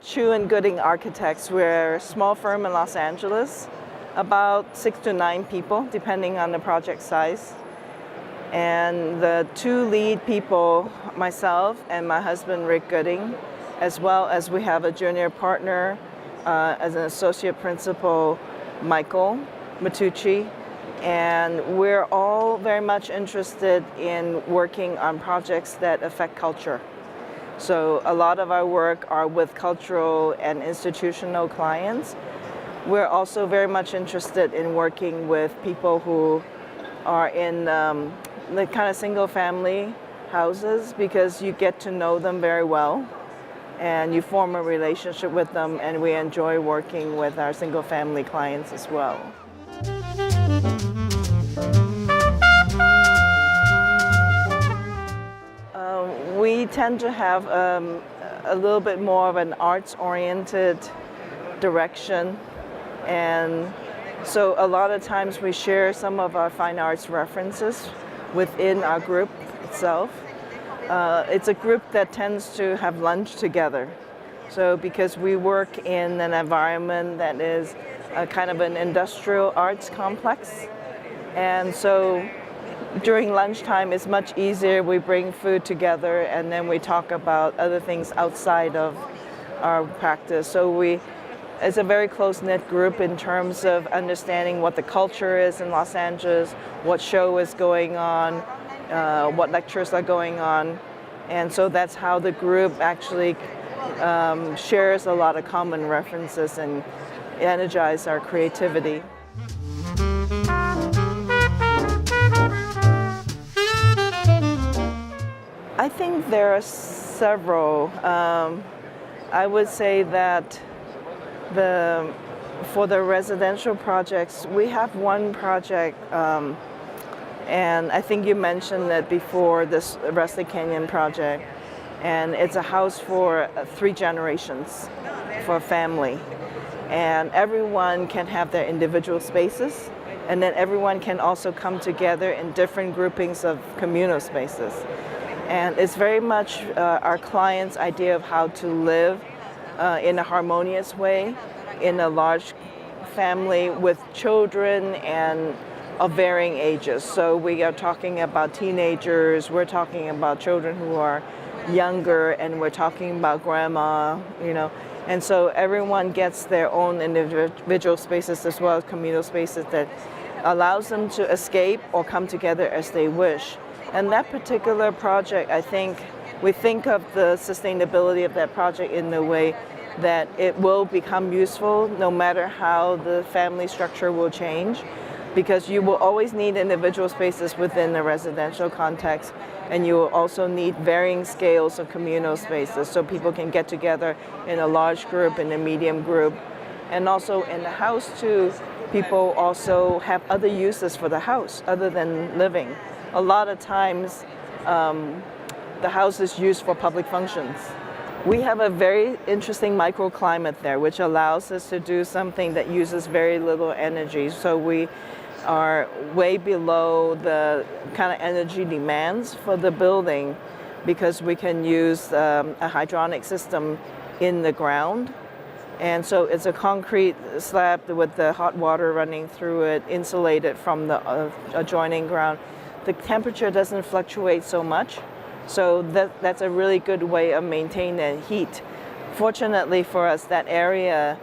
ChuGooding Architects, we're a small firm in Los Angeles, about 6 to 9 people, depending on the project size. And the two lead people, myself and my husband, Rick Gooding, as well as we have a junior partner as an associate principal, Michael Matucci. And we're all very much interested in working on projects that affect culture. So a lot of our work are with cultural and institutional clients. We're also very much interested in working with people who are in the kind of single family houses, because you get to know them very well and you form a relationship with them, and we enjoy working with our single family clients as well. We tend to have a little bit more of an arts-oriented direction, and so a lot of times we share some of our fine arts references within our group itself. It's a group that tends to have lunch together. So because we work in an environment that is a kind of an industrial arts complex, and so during lunchtime it's much easier. We bring food together and then we talk about other things outside of our practice. So it's a very close-knit group in terms of understanding what the culture is in Los Angeles, what show is going on, what lectures are going on. And so that's how the group actually shares a lot of common references and energize our creativity. I think there are several. I would say that for the residential projects, we have one project, and I think you mentioned it before, this Rustic Canyon project, and it's a house for 3 generations, for a family. And everyone can have their individual spaces, and then everyone can also come together in different groupings of communal spaces. And it's very much our client's idea of how to live in a harmonious way in a large family with children and of varying ages. So we are talking about teenagers, we're talking about children who are younger, and we're talking about grandma, And so everyone gets their own individual spaces as well as communal spaces that allows them to escape or come together as they wish. And that particular project, I think, we think of the sustainability of that project in the way that it will become useful no matter how the family structure will change, because you will always need individual spaces within the residential context, and you will also need varying scales of communal spaces so people can get together in a large group, in a medium group. And also in the house too, people also have other uses for the house other than living. A lot of times, the house is used for public functions. We have a very interesting microclimate there, which allows us to do something that uses very little energy. So we are way below the kind of energy demands for the building, because we can use a hydronic system in the ground. And so it's a concrete slab with the hot water running through it, insulated from the adjoining ground. The temperature doesn't fluctuate so much, so that's a really good way of maintaining the heat. Fortunately for us, that area,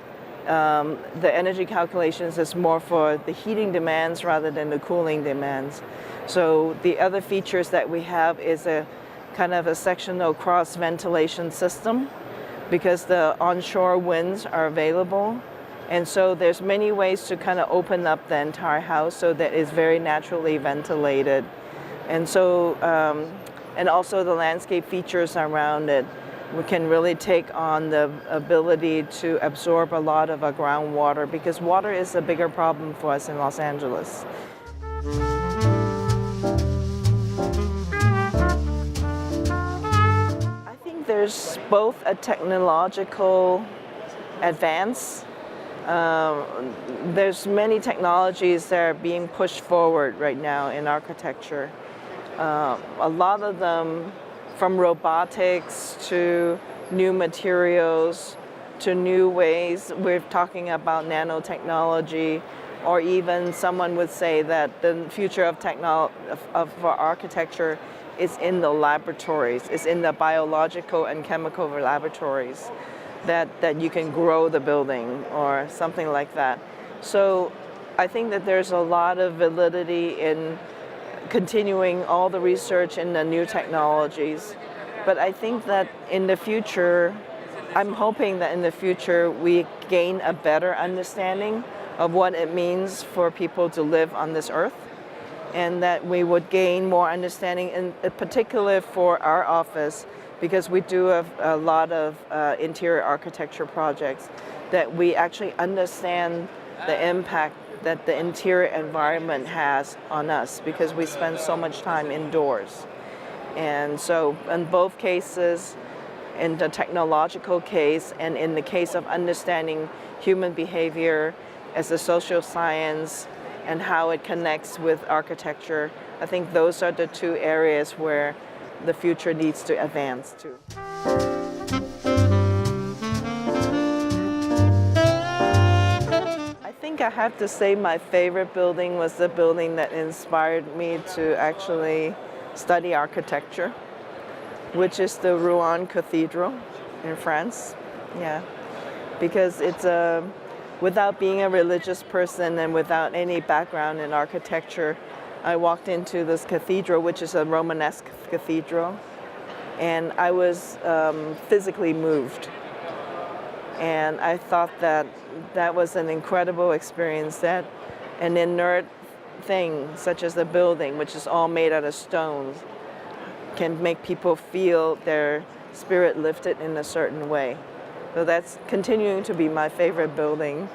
the energy calculations is more for the heating demands rather than the cooling demands. So the other features that we have is a kind of a sectional cross ventilation system, because the onshore winds are available. And so there's many ways to kind of open up the entire house so that it's very naturally ventilated. And so, and also the landscape features around it. we can really take on the ability to absorb a lot of our groundwater, because water is a bigger problem for us in Los Angeles. I think there's both a technological advance. There's many technologies that are being pushed forward right now in architecture. A lot of them, from robotics to new materials to new ways. We're talking about nanotechnology, or even someone would say that the future of architecture is in the laboratories, is in the biological and chemical laboratories, that you can grow the building or something like that. So I think that there's a lot of validity in continuing all the research in the new technologies. But I think that in the future, I'm hoping that in the future we gain a better understanding of what it means for people to live on this earth, and that we would gain more understanding, in particular for our office, because we do have a lot of interior architecture projects, that we actually understand the impact that the interior environment has on us, because we spend so much time indoors. And so in both cases, in the technological case and in the case of understanding human behavior as a social science and how it connects with architecture, I think those are the two areas where the future needs to advance to. I think I have to say my favorite building was the building that inspired me to actually study architecture, which is the Rouen Cathedral in France. Yeah, because it's without being a religious person and without any background in architecture, I walked into this cathedral, which is a Romanesque cathedral, and I was physically moved. And I thought that that was an incredible experience, that an inert thing, such as a building, which is all made out of stones, can make people feel their spirit lifted in a certain way. So that's continuing to be my favorite building.